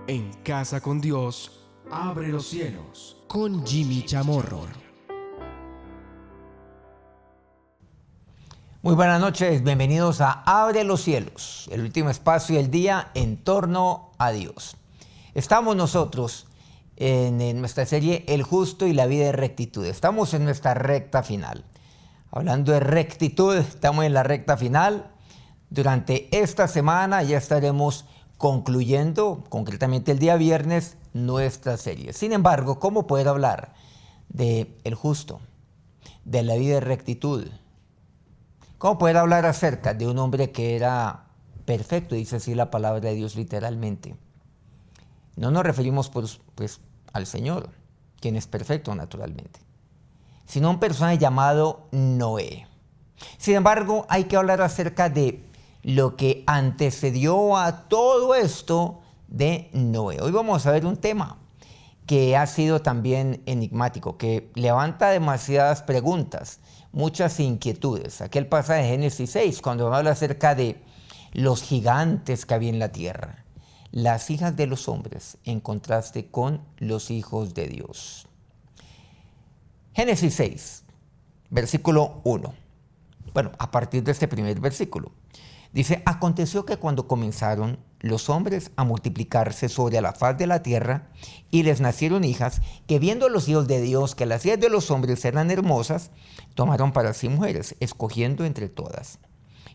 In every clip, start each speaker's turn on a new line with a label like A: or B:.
A: En Casa con Dios, abre los cielos.
B: Con Jimmy Chamorro.
C: Muy buenas noches, bienvenidos a Abre los Cielos, el último espacio del día en torno a Dios. Estamos nosotros en nuestra serie El Justo y la Vida de Rectitud. Estamos en nuestra recta final. Hablando de rectitud, estamos en la recta final. Durante esta semana ya estaremos concluyendo, concretamente el día viernes, nuestra serie. Sin embargo, ¿cómo poder hablar de el justo, de la vida de rectitud? ¿Cómo poder hablar acerca de un hombre que era perfecto? Dice así la palabra de Dios literalmente. No nos referimos pues al Señor, quien es perfecto naturalmente, sino a un personaje llamado Noé. Sin embargo, hay que hablar acerca de lo que antecedió a todo esto de Noé. Hoy vamos a ver un tema que ha sido también enigmático, que levanta demasiadas preguntas, muchas inquietudes. Aquel pasaje de Génesis 6, cuando habla acerca de los gigantes que había en la tierra, las hijas de los hombres en contraste con los hijos de Dios. Génesis 6, versículo 1. Bueno, a partir de este primer versículo. Dice, aconteció que cuando comenzaron los hombres a multiplicarse sobre la faz de la tierra y les nacieron hijas, que viendo los hijos de Dios que las hijas de los hombres eran hermosas, tomaron para sí mujeres, escogiendo entre todas.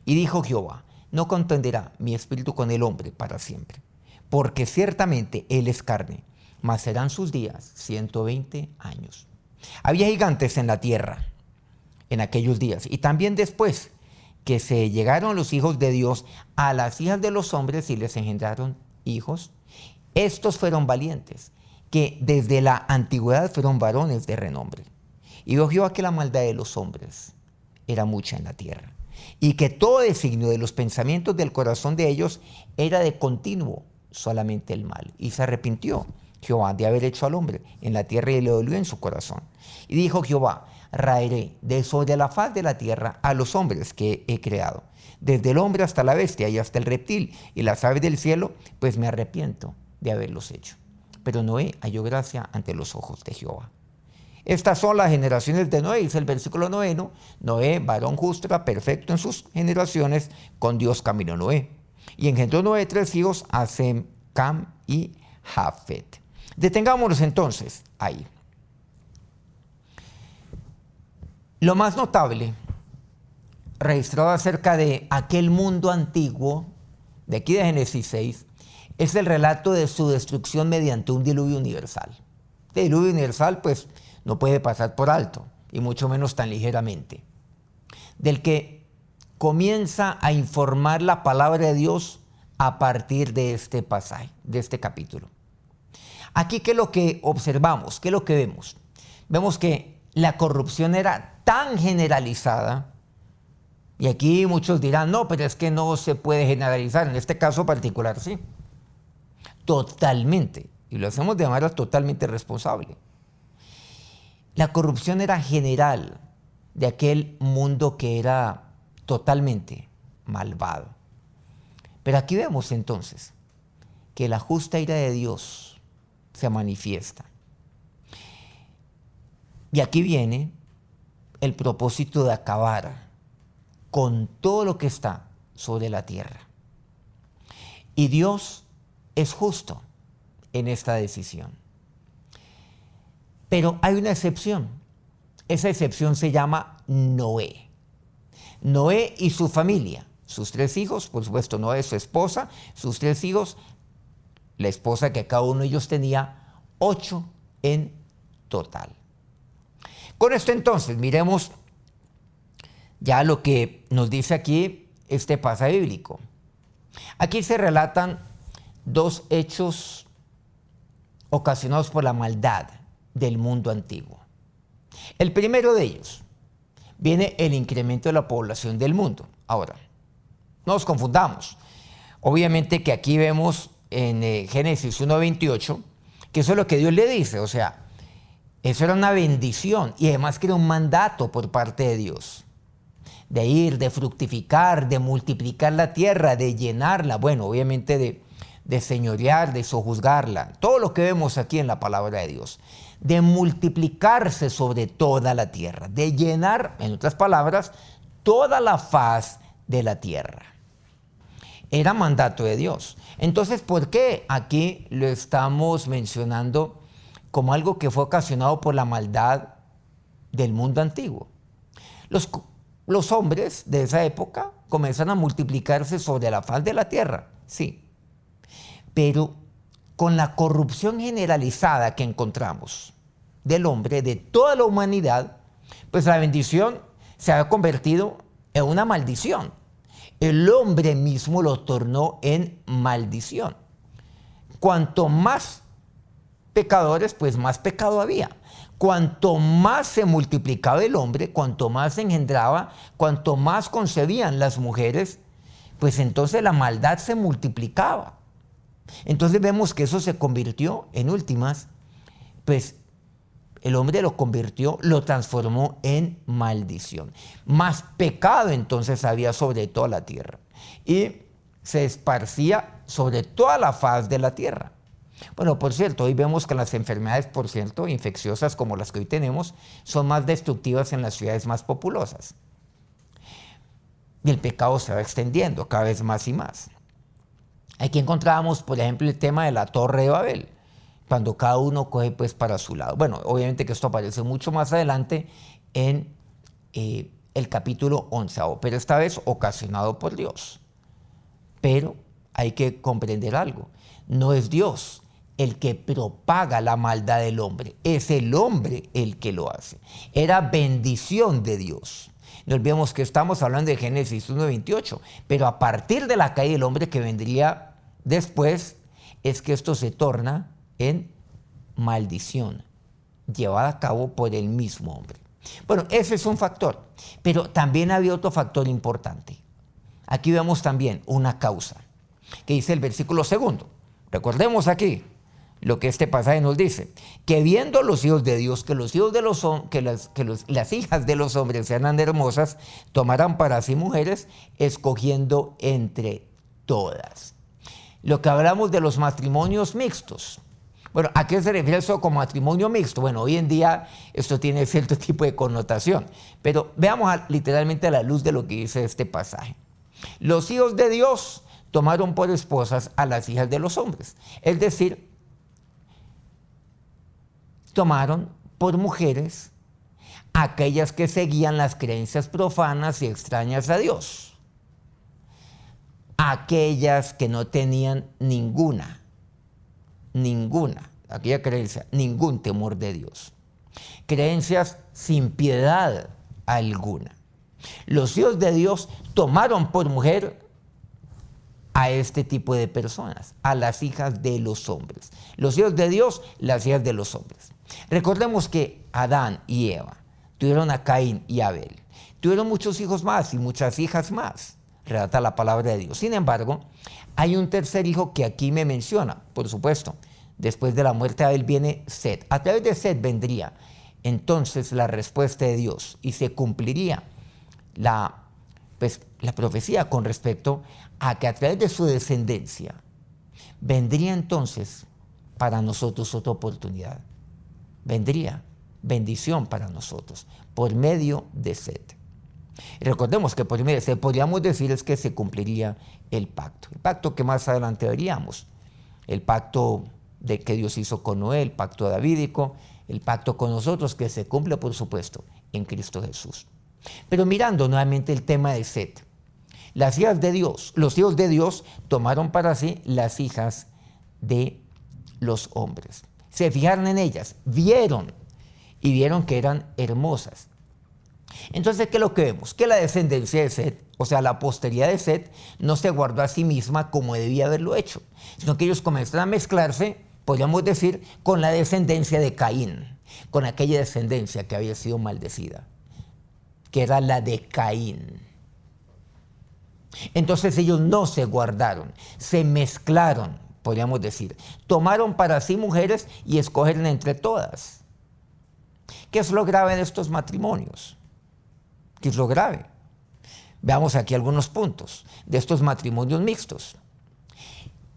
C: Y dijo Jehová, no contenderá mi espíritu con el hombre para siempre, porque ciertamente él es carne, mas serán sus días 120 años. Había gigantes en la tierra en aquellos días, y también después que se llegaron los hijos de Dios a las hijas de los hombres y les engendraron hijos. Estos fueron valientes, que desde la antigüedad fueron varones de renombre. Y vio Jehová que la maldad de los hombres era mucha en la tierra, y que todo designio de los pensamientos del corazón de ellos era de continuo solamente el mal. Y se arrepintió Jehová de haber hecho al hombre en la tierra y le dolió en su corazón. Y dijo Jehová, raeré de sobre la faz de la tierra a los hombres que he creado, desde el hombre hasta la bestia y hasta el reptil y las aves del cielo, pues me arrepiento de haberlos hecho. Pero Noé halló gracia ante los ojos de Jehová. Estas son las generaciones de Noé, dice el versículo 9. Noé, varón justo, perfecto en sus generaciones, con Dios caminó Noé. Y engendró Noé 3 hijos, a Sem, Cam y Jafet. Detengámonos entonces ahí. Lo más notable registrado acerca de aquel mundo antiguo, de aquí de Génesis 6, es el relato de su destrucción mediante un diluvio universal. Este diluvio universal pues no puede pasar por alto, y mucho menos tan ligeramente, del que comienza a informar la palabra de Dios a partir de este pasaje, de este capítulo. Aquí, ¿qué es lo que observamos? ¿Qué es lo que vemos? Vemos que la corrupción era tan generalizada, y aquí muchos dirán, no, pero es que no se puede generalizar, en este caso particular sí, totalmente, y lo hacemos de manera totalmente responsable. La corrupción era general de aquel mundo que era totalmente malvado. Pero aquí vemos entonces que la justa ira de Dios se manifiesta. Y aquí viene el propósito de acabar con todo lo que está sobre la tierra. Y Dios es justo en esta decisión. Pero hay una excepción. Esa excepción se llama Noé. Noé y su familia, sus 3 hijos, por supuesto Noé, su esposa, sus 3 hijos, la esposa que cada uno de ellos tenía, 8 en total. Con esto entonces, miremos ya lo que nos dice aquí este pasaje bíblico. Aquí se relatan 2 hechos ocasionados por la maldad del mundo antiguo. El primero de ellos viene el incremento de la población del mundo. Ahora, no nos confundamos. Obviamente que aquí vemos en Génesis 1:28 que eso es lo que Dios le dice, o sea, eso era una bendición y además que era un mandato por parte de Dios. De ir, de fructificar, de multiplicar la tierra, de llenarla. Bueno, obviamente de de señorear, de sojuzgarla, todo lo que vemos aquí en la palabra de Dios, de multiplicarse sobre toda la tierra, de llenar, en otras palabras, toda la faz de la tierra. Era mandato de Dios. Entonces, ¿por qué aquí lo estamos mencionando como algo que fue ocasionado por la maldad del mundo antiguo? Los hombres de esa época comenzaron a multiplicarse sobre la faz de la tierra, sí, pero con la corrupción generalizada que encontramos del hombre, de toda la humanidad, pues la bendición se ha convertido en una maldición. El hombre mismo lo tornó en maldición. Cuanto más pecadores, pues más pecado había. Cuanto más se multiplicaba el hombre, cuanto más se engendraba, cuanto más concebían las mujeres, pues entonces la maldad se multiplicaba. Entonces vemos que eso se convirtió en últimas, pues el hombre lo convirtió, lo transformó en maldición. Más pecado entonces había sobre toda la tierra y se esparcía sobre toda la faz de la tierra. Bueno, por cierto, hoy vemos que las enfermedades, por cierto, infecciosas como las que hoy tenemos, son más destructivas en las ciudades más populosas. Y el pecado se va extendiendo cada vez más y más. Aquí encontrábamos, por ejemplo, el tema de la Torre de Babel, cuando cada uno coge pues para su lado. Bueno, obviamente que esto aparece mucho más adelante en el capítulo 11, pero esta vez ocasionado por Dios. Pero hay que comprender algo, no es Dios el que propaga la maldad del hombre, es el hombre el que lo hace. Era bendición de Dios. No olvidemos que estamos hablando de Génesis 1:28, pero a partir de la caída del hombre que vendría después, es que esto se torna en maldición, llevada a cabo por el mismo hombre. Bueno, ese es un factor, pero también había otro factor importante. Aquí vemos también una causa, que dice el versículo 2. Recordemos aquí lo que este pasaje nos dice, que viendo los hijos de Dios, que los hijos de las hijas de los hombres eran hermosas, tomarán para sí mujeres, escogiendo entre todas. Lo que hablamos de los matrimonios mixtos. Bueno, ¿a qué se refiere eso como matrimonio mixto? Bueno, hoy en día esto tiene cierto tipo de connotación, pero veamos literalmente a la luz de lo que dice este pasaje. Los hijos de Dios tomaron por esposas a las hijas de los hombres, es decir, tomaron por mujeres aquellas que seguían las creencias profanas y extrañas a Dios, aquellas que no tenían ninguna, aquella creencia, ningún temor de Dios, creencias sin piedad alguna. Los hijos de Dios tomaron por mujer a este tipo de personas, a las hijas de los hombres. Los hijos de Dios, las hijas de los hombres. Recordemos que Adán y Eva tuvieron a Caín y Abel. Tuvieron muchos hijos más y muchas hijas más, relata la palabra de Dios. Sin embargo, hay un tercer hijo que aquí me menciona, por supuesto. Después de la muerte de Abel viene Set. A través de Set vendría entonces la respuesta de Dios y se cumpliría la profecía con respecto a que a través de su descendencia vendría entonces para nosotros otra oportunidad. Vendría bendición para nosotros por medio de Set. Y recordemos que por medio de Set podríamos decir es que se cumpliría el pacto que más adelante veríamos, el pacto de que Dios hizo con Noé, el pacto davídico, el pacto con nosotros que se cumple por supuesto en Cristo Jesús. Pero mirando nuevamente el tema de Set, las hijas de Dios, los hijos de Dios tomaron para sí las hijas de los hombres. Se fijaron en ellas, vieron que eran hermosas. Entonces, ¿qué es lo que vemos? Que la descendencia de Set, o sea, la posteridad de Set, no se guardó a sí misma como debía haberlo hecho, sino que ellos comenzaron a mezclarse, podríamos decir, con la descendencia de Caín, con aquella descendencia que había sido maldecida, que era la de Caín. Entonces ellos no se guardaron, se mezclaron, podríamos decir. Tomaron para sí mujeres y escogieron entre todas. ¿Qué es lo grave de estos matrimonios? ¿Qué es lo grave? Veamos aquí algunos puntos de estos matrimonios mixtos.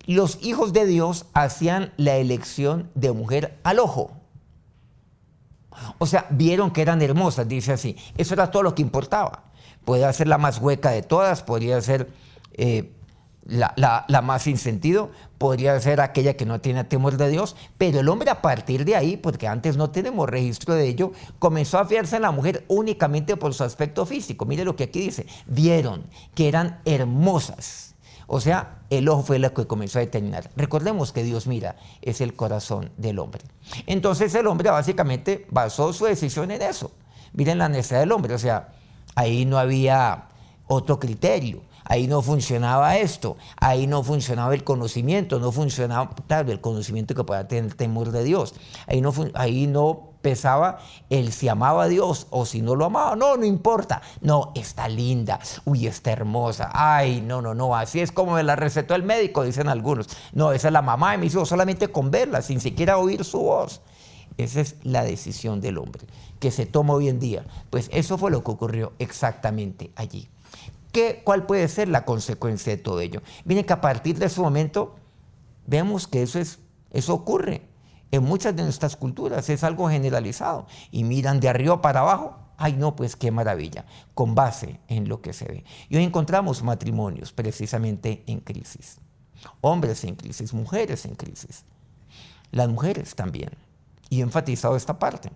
C: los hijos de Dios hacían la elección de mujer al ojo. O sea, vieron que eran hermosas, dice así. Eso era todo lo que importaba. Podía ser la más hueca de todas, podría ser la más sin sentido, podría ser aquella que no tiene temor de Dios, pero el hombre a partir de ahí, porque antes no tenemos registro de ello, comenzó a fijarse en la mujer únicamente por su aspecto físico. Mire lo que aquí dice, vieron que eran hermosas. O sea, el ojo fue lo que comenzó a determinar. Recordemos que Dios mira, es el corazón del hombre. Entonces el hombre básicamente basó su decisión en eso. Miren la necesidad del hombre, o sea, ahí no había otro criterio, ahí no funcionaba esto, ahí no funcionaba el conocimiento, no funcionaba el conocimiento que pueda tener el temor de Dios, ahí no pesaba el si amaba a Dios o si no lo amaba, no importa, no, está linda, uy, está hermosa, ay, no, así es como me la recetó el médico, dicen algunos, no, esa es la mamá de mis hijos, solamente con verla, sin siquiera oír su voz. Esa es la decisión del hombre, que se toma hoy en día. Pues eso fue lo que ocurrió exactamente allí. ¿Cuál puede ser la consecuencia de todo ello? Miren que a partir de ese momento vemos que eso ocurre en muchas de nuestras culturas, es algo generalizado. Y miran de arriba para abajo, ay no, pues qué maravilla, con base en lo que se ve. Y hoy encontramos matrimonios precisamente en crisis. Hombres en crisis, mujeres en crisis. Las mujeres también. Y he enfatizado esta parte.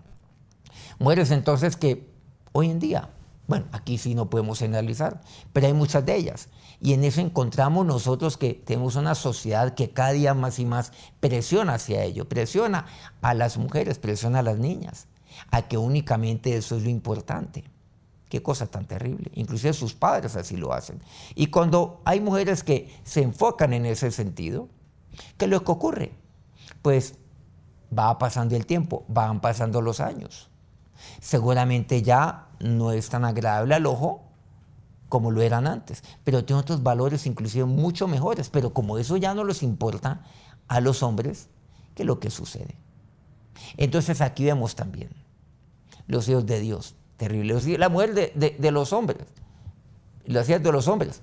C: Mujeres entonces que hoy en día, bueno, aquí sí no podemos generalizar, pero hay muchas de ellas. Y en eso encontramos nosotros que tenemos una sociedad que cada día más y más presiona hacia ello, presiona a las mujeres, presiona a las niñas, a que únicamente eso es lo importante. Qué cosa tan terrible. Inclusive sus padres así lo hacen. Y cuando hay mujeres que se enfocan en ese sentido, ¿qué es lo que ocurre? Pues va pasando el tiempo, van pasando los años. Seguramente ya no es tan agradable al ojo como lo eran antes, pero tiene otros valores inclusive mucho mejores. Pero como eso ya no les importa a los hombres, ¿qué es lo que sucede? Entonces aquí vemos también los hijos de Dios, terribles. La mujer de los hombres, las hijas de los hombres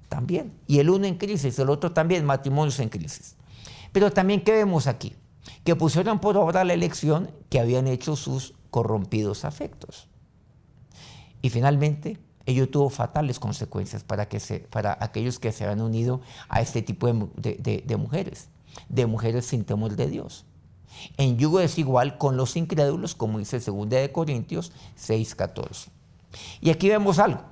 C: también. Y el uno en crisis, el otro también, matrimonios en crisis. Pero también, ¿qué vemos aquí? Que pusieron por obra la elección que habían hecho sus corrompidos afectos. Y finalmente, ello tuvo fatales consecuencias para aquellos que se habían unido a este tipo de mujeres sin temor de Dios. En yugo desigual con los incrédulos, como dice 2 de Corintios 6:14. Y aquí vemos algo.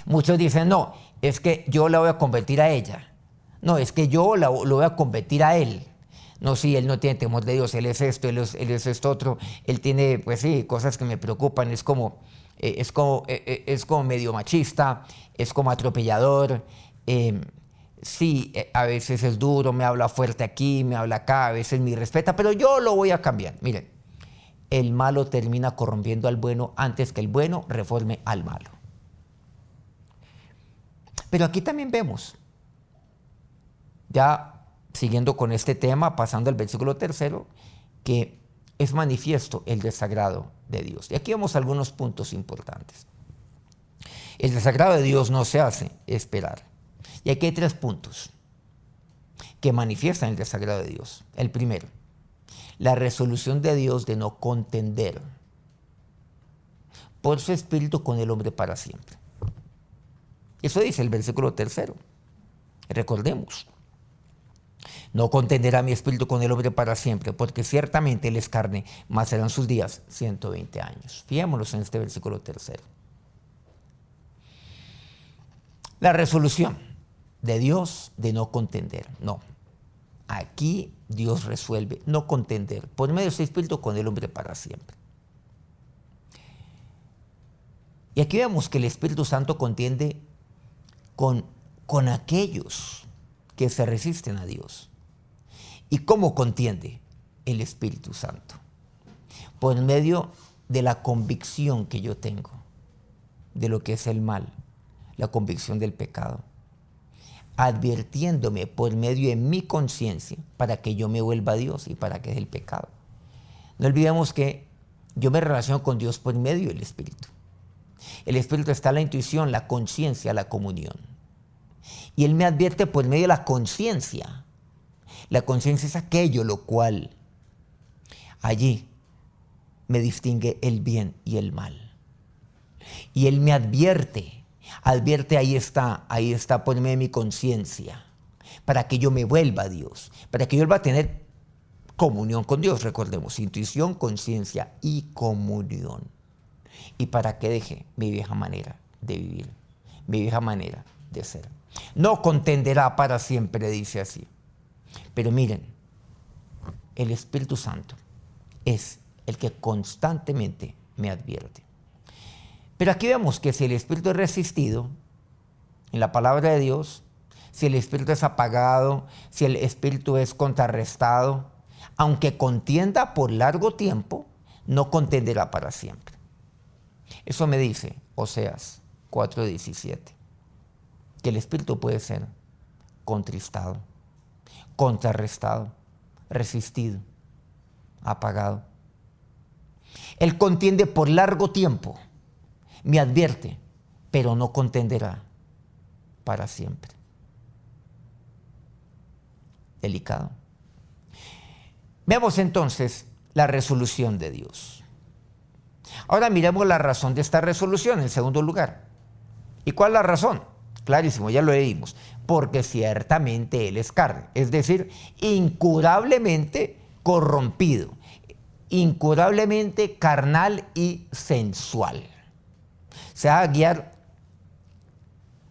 C: Muchos dicen, no, es que yo la voy a convertir a ella. No, es que yo lo voy a convertir a él. No, sí, él no tiene temor de Dios, él es esto, él es esto otro. Él tiene, pues sí, cosas que me preocupan. Es como medio machista, es como atropellador. Sí, a veces es duro, me habla fuerte aquí, me habla acá, a veces me respeta, pero yo lo voy a cambiar. Miren, el malo termina corrompiendo al bueno antes que el bueno reforme al malo. Pero aquí también vemos, ya siguiendo con este tema, pasando al versículo 3, que es manifiesto el desagrado de Dios. Y aquí vemos algunos puntos importantes. El desagrado de Dios no se hace esperar. Y aquí hay 3 puntos que manifiestan el desagrado de Dios. El primero, la resolución de Dios de no contender por su espíritu con el hombre para siempre. Eso dice el versículo 3. Recordemos. No contenderá mi espíritu con el hombre para siempre, porque ciertamente él es carne, mas serán sus días 120 años. Fijémonos en este versículo 3. La resolución de Dios de no contender. No. Aquí Dios resuelve no contender por medio de su espíritu con el hombre para siempre. Y aquí vemos que el Espíritu Santo contiende con aquellos que se resisten a Dios. ¿Y cómo contiende el Espíritu Santo? Por medio de la convicción que yo tengo de lo que es el mal, la convicción del pecado, advirtiéndome por medio de mi conciencia para que yo me vuelva a Dios y para que deje el pecado. No olvidemos que yo me relaciono con Dios por medio del Espíritu. El Espíritu está en la intuición, la conciencia, la comunión. Y Él me advierte por medio de la conciencia. La conciencia es aquello lo cual allí me distingue el bien y el mal. Y Él me advierte, ahí está por medio de mi conciencia, para que yo me vuelva a Dios, para que yo vuelva a tener comunión con Dios. Recordemos, intuición, conciencia y comunión. Y para que deje mi vieja manera de vivir, mi vieja manera de ser. No contenderá para siempre, dice así. Pero miren, el Espíritu Santo es el que constantemente me advierte. Pero aquí vemos que si el Espíritu es resistido, en la palabra de Dios, si el Espíritu es apagado, si el Espíritu es contrarrestado, aunque contienda por largo tiempo, no contenderá para siempre. Eso me dice Oseas 4:17, que el Espíritu puede ser contristado, contrarrestado, resistido, apagado. Él contiende por largo tiempo, me advierte, pero no contenderá para siempre. Delicado. Veamos entonces la resolución de Dios. Ahora miremos la razón de esta resolución en segundo lugar. ¿Y cuál es la razón? Clarísimo, ya lo leímos. Porque ciertamente Él es carne, es decir, incurablemente corrompido, incurablemente carnal y sensual. Se va a guiar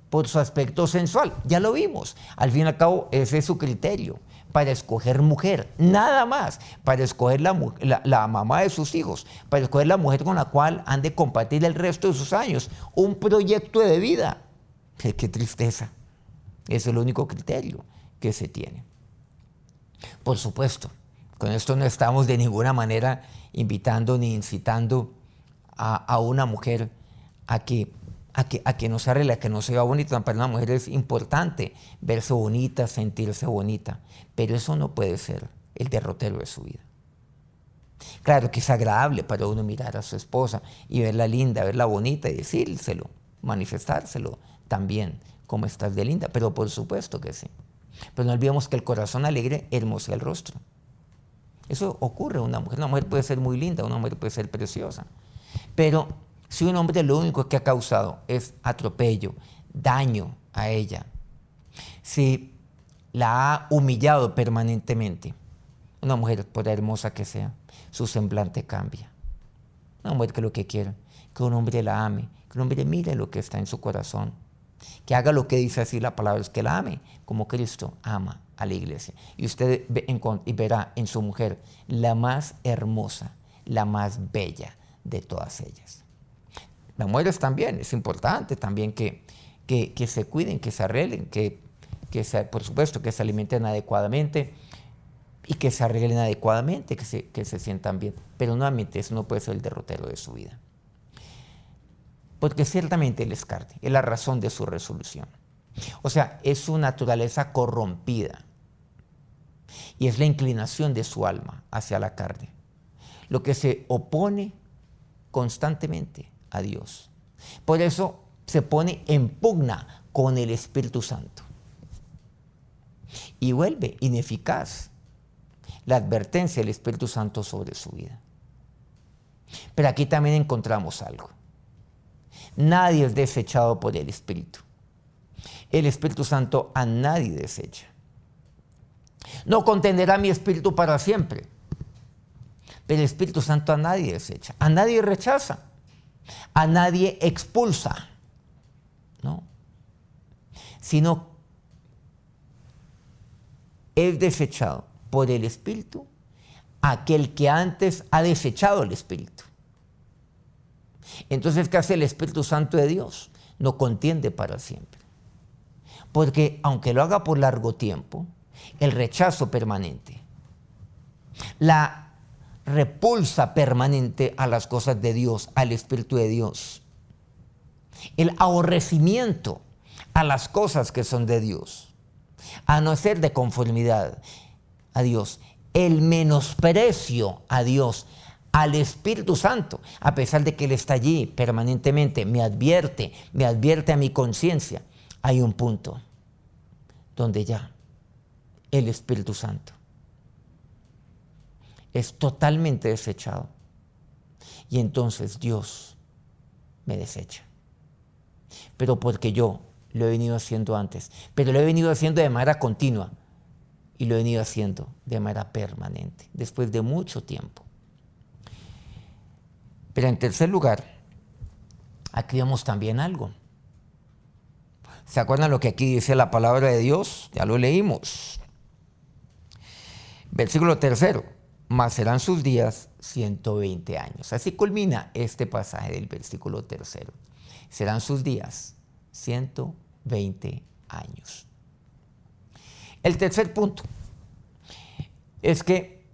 C: por su aspecto sensual, ya lo vimos. Al fin y al cabo, ese es su criterio para escoger mujer, nada más, para escoger la mamá de sus hijos, para escoger la mujer con la cual han de compartir el resto de sus años, un proyecto de vida. Qué tristeza, es el único criterio que se tiene. Por supuesto, con esto no estamos de ninguna manera invitando ni incitando a una mujer a que no se arregle, a que no sea bonita. Para una mujer es importante verse bonita, sentirse bonita, pero eso no puede ser el derrotero de su vida. Claro que es agradable para uno mirar a su esposa y verla linda, verla bonita y decírselo, manifestárselo también, como estás de linda, pero por supuesto que sí. Pero no olvidemos que el corazón alegre hermosea el rostro. Eso ocurre en una mujer. Una mujer puede ser muy linda, una mujer puede ser preciosa, pero si un hombre lo único que ha causado es atropello, daño a ella, si la ha humillado permanentemente, una mujer, por hermosa que sea, su semblante cambia. Una mujer que lo que quiere, que un hombre la ame, que un hombre mire lo que está en su corazón, que haga lo que dice así la palabra, es que la ame como Cristo ama a la iglesia. Y usted verá en su mujer la más hermosa, la más bella de todas ellas. Las mujeres también, es importante también que se cuiden, que se arreglen, por supuesto que se alimenten adecuadamente y que se arreglen adecuadamente, que se sientan bien. Pero nuevamente eso no puede ser el derrotero de su vida. Porque ciertamente Él es carne, es la razón de su resolución. O sea, es su naturaleza corrompida y es la inclinación de su alma hacia la carne, lo que se opone constantemente a Dios. Por eso se pone en pugna con el Espíritu Santo y vuelve ineficaz la advertencia del Espíritu Santo sobre su vida. Pero aquí también encontramos algo. Nadie es desechado por el Espíritu. El Espíritu Santo a nadie desecha. No contenderá mi espíritu para siempre. Pero el Espíritu Santo a nadie desecha, a nadie rechaza, a nadie expulsa, ¿no? Sino es desechado por el Espíritu aquel que antes ha desechado el Espíritu. Entonces, ¿qué hace el Espíritu Santo de Dios? No contiende para siempre. Porque aunque lo haga por largo tiempo, el rechazo permanente, la repulsa permanente a las cosas de Dios, al Espíritu de Dios, el aborrecimiento a las cosas que son de Dios, a no ser de conformidad a Dios, el menosprecio a Dios, al Espíritu Santo, a pesar de que Él está allí permanentemente, me advierte a mi conciencia. Hay un punto donde ya el Espíritu Santo es totalmente desechado. Y entonces Dios me desecha. Pero porque yo lo he venido haciendo antes. Pero lo he venido haciendo de manera continua. Y lo he venido haciendo de manera permanente. Después de mucho tiempo. Pero en tercer lugar, aquí vemos también algo. ¿Se acuerdan lo que aquí dice la palabra de Dios? Ya lo leímos. Versículo 3. Mas serán sus días 120 años. Así culmina este pasaje del versículo 3. Serán sus días 120 años. El tercer punto es que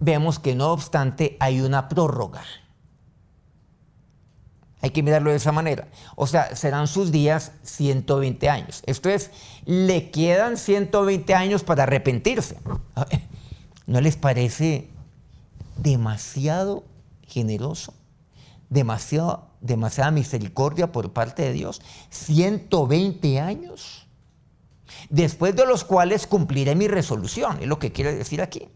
C: vemos que no obstante hay una prórroga. Hay que mirarlo de esa manera. O sea, serán sus días 120 años. Esto es, le quedan 120 años para arrepentirse. ¿No les parece demasiado generoso? Demasiada misericordia por parte de Dios. 120 años. Después de los cuales cumpliré mi resolución. Es lo que quiere decir aquí.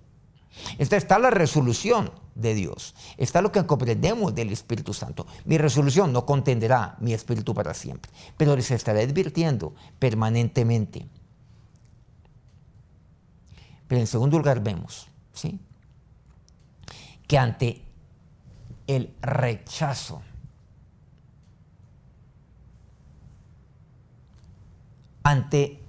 C: Esta está la resolución de Dios. Está lo que comprendemos del Espíritu Santo. Mi resolución no contendrá mi espíritu para siempre, pero les estaré advirtiendo permanentemente. Pero en segundo lugar vemos, ¿sí?, que ante el rechazo, ante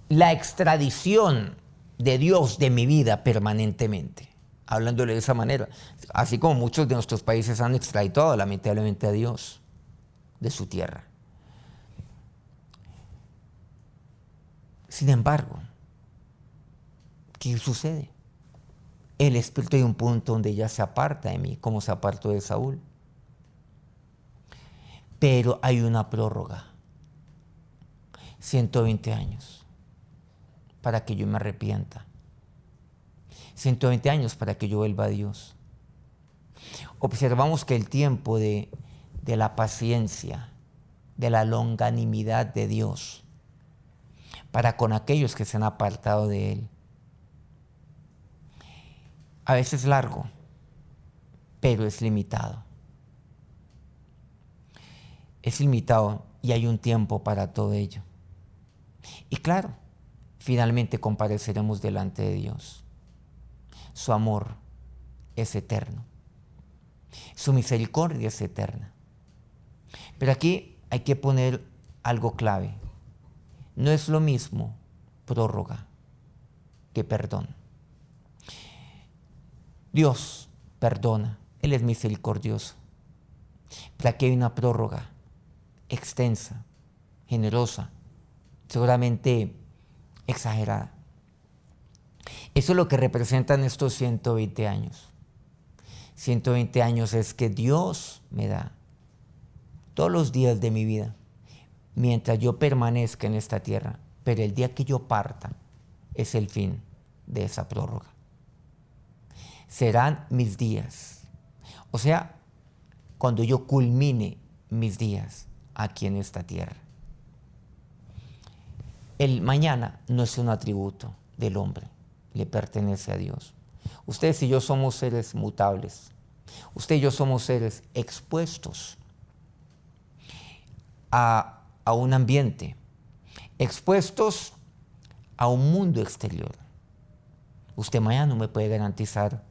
C: la extradición de Dios de mi vida permanentemente, hablándole de esa manera, así como muchos de nuestros países han extraditado lamentablemente a Dios de su tierra. Sin embargo, ¿qué sucede? El Espíritu hay un punto donde ya se aparta de mí, como se apartó de Saúl. Pero hay una prórroga, 120 años, para que yo me arrepienta. 120 años para que yo vuelva a Dios. Observamos que el tiempo de la paciencia, de la longanimidad de Dios para con aquellos que se han apartado de Él, a veces es largo, pero es limitado. Es limitado y hay un tiempo para todo ello. Y claro, finalmente compareceremos delante de Dios. Su amor es eterno. Su misericordia es eterna. Pero aquí hay que poner algo clave. No es lo mismo prórroga que perdón. Dios perdona, Él es misericordioso. Pero aquí hay una prórroga extensa, generosa, seguramente exagerada. Eso es lo que representan estos 120 años. 120 años es que Dios me da todos los días de mi vida, mientras yo permanezca en esta tierra. Pero el día que yo parta es el fin de esa prórroga. Serán mis días. O sea, cuando yo culmine mis días aquí en esta tierra. El mañana no es un atributo del hombre, le pertenece a Dios. Ustedes y yo somos seres mutables. Usted y yo somos seres expuestos a un ambiente, expuestos a un mundo exterior. Usted mañana no me puede garantizar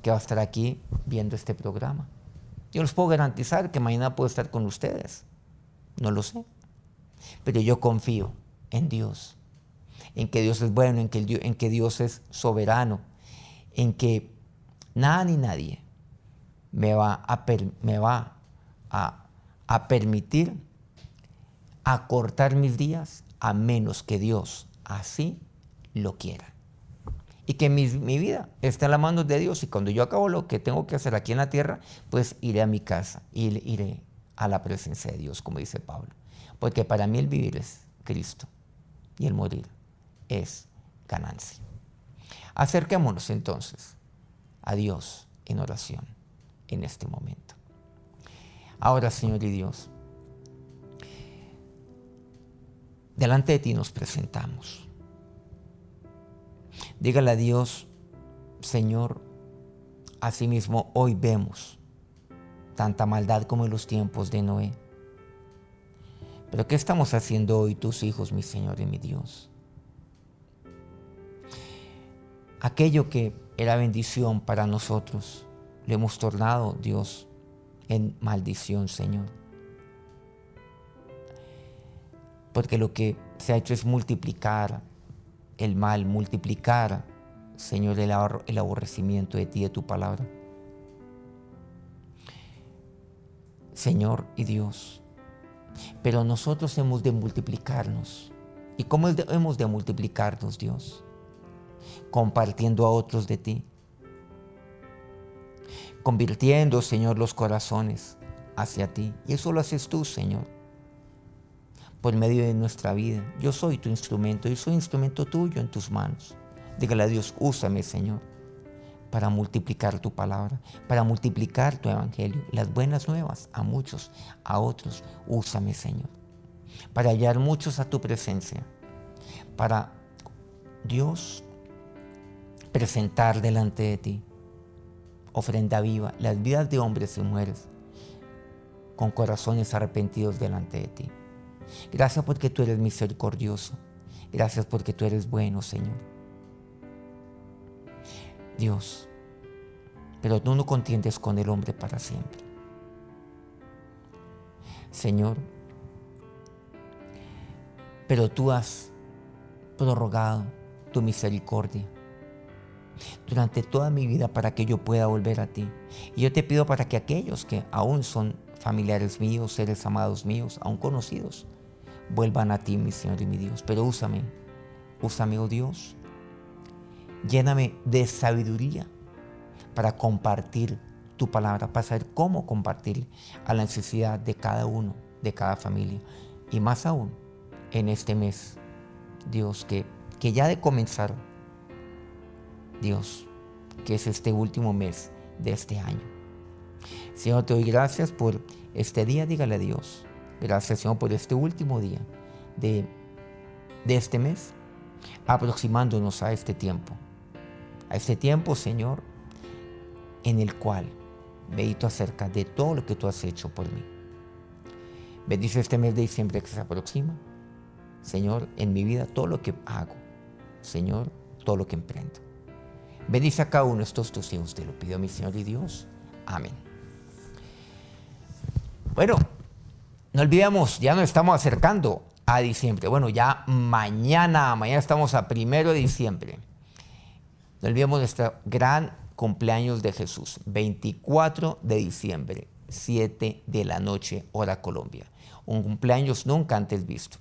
C: que va a estar aquí viendo este programa. Yo les puedo garantizar que mañana puedo estar con ustedes. No lo sé. Pero yo confío en Dios, en que Dios es bueno, en que Dios es soberano, en que nada ni nadie me va a permitir acortar mis días a menos que Dios así lo quiera. Y que mi vida está en las manos de Dios. Y cuando yo acabo lo que tengo que hacer aquí en la tierra, pues iré a mi casa, iré a la presencia de Dios, como dice Pablo. Porque para mí el vivir es Cristo y el morir es ganancia. Acerquémonos entonces a Dios en oración en este momento. Ahora, Señor y Dios, delante de ti nos presentamos. Dígale a Dios, Señor, asimismo hoy vemos tanta maldad como en los tiempos de Noé. Pero ¿qué estamos haciendo hoy tus hijos, mi Señor y mi Dios? Aquello que era bendición para nosotros, lo hemos tornado, Dios, en maldición, Señor. Porque lo que se ha hecho es multiplicar el mal, multiplicar, Señor, el aborrecimiento de ti, de tu palabra. Señor y Dios, pero nosotros hemos de multiplicarnos. ¿Y cómo hemos de multiplicarnos, Dios? Compartiendo a otros de ti. Convirtiendo, Señor, los corazones hacia ti. Y eso lo haces tú, Señor, por medio de nuestra vida. Yo soy tu instrumento, yo soy instrumento tuyo en tus manos. Dígale a Dios, úsame, Señor, para multiplicar tu palabra, para multiplicar tu evangelio, las buenas nuevas a muchos, a otros. Úsame, Señor, para hallar muchos a tu presencia, para, Dios, presentar delante de ti ofrenda viva, las vidas de hombres y mujeres con corazones arrepentidos delante de ti. Gracias porque tú eres misericordioso. Gracias porque tú eres bueno, Señor. Dios, pero tú no contiendes con el hombre para siempre. Señor, pero tú has prorrogado tu misericordia durante toda mi vida para que yo pueda volver a ti. Y yo te pido para que aquellos que aún son familiares míos, seres amados míos, aún conocidos, vuelvan a ti, mi Señor y mi Dios. Pero úsame, oh Dios, lléname de sabiduría para compartir tu palabra, para saber cómo compartir a la necesidad de cada uno, de cada familia. Y más aún, en este mes, Dios, que ya de comenzar, Dios, que es este último mes de este año. Señor, te doy gracias por este día, dígale a Dios. Gracias, Señor, por este último día de este mes, aproximándonos a este tiempo. A este tiempo, Señor, en el cual medito acerca de todo lo que tú has hecho por mí. Bendice este mes de diciembre que se aproxima. Señor, en mi vida, todo lo que hago. Señor, todo lo que emprendo. Bendice a cada uno de estos tus hijos, te lo pido, mi Señor y Dios. Amén. Bueno, no olvidemos, ya nos estamos acercando a diciembre. Bueno, ya mañana estamos a 1 de diciembre. No olvidemos nuestro gran cumpleaños de Jesús, 24 de diciembre, 7 de la noche, hora Colombia. Un cumpleaños nunca antes visto.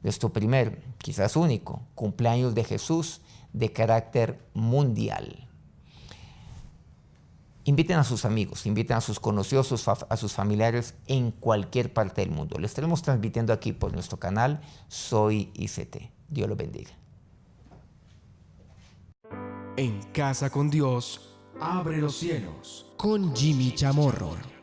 C: Nuestro primer, quizás único, cumpleaños de Jesús de carácter mundial. Inviten a sus amigos, inviten a sus conocidos, a sus familiares en cualquier parte del mundo. Les estaremos transmitiendo aquí por nuestro canal Soy ICT. Dios los bendiga.
A: En Casa con Dios, abre los cielos. Con Jimmy Chamorro.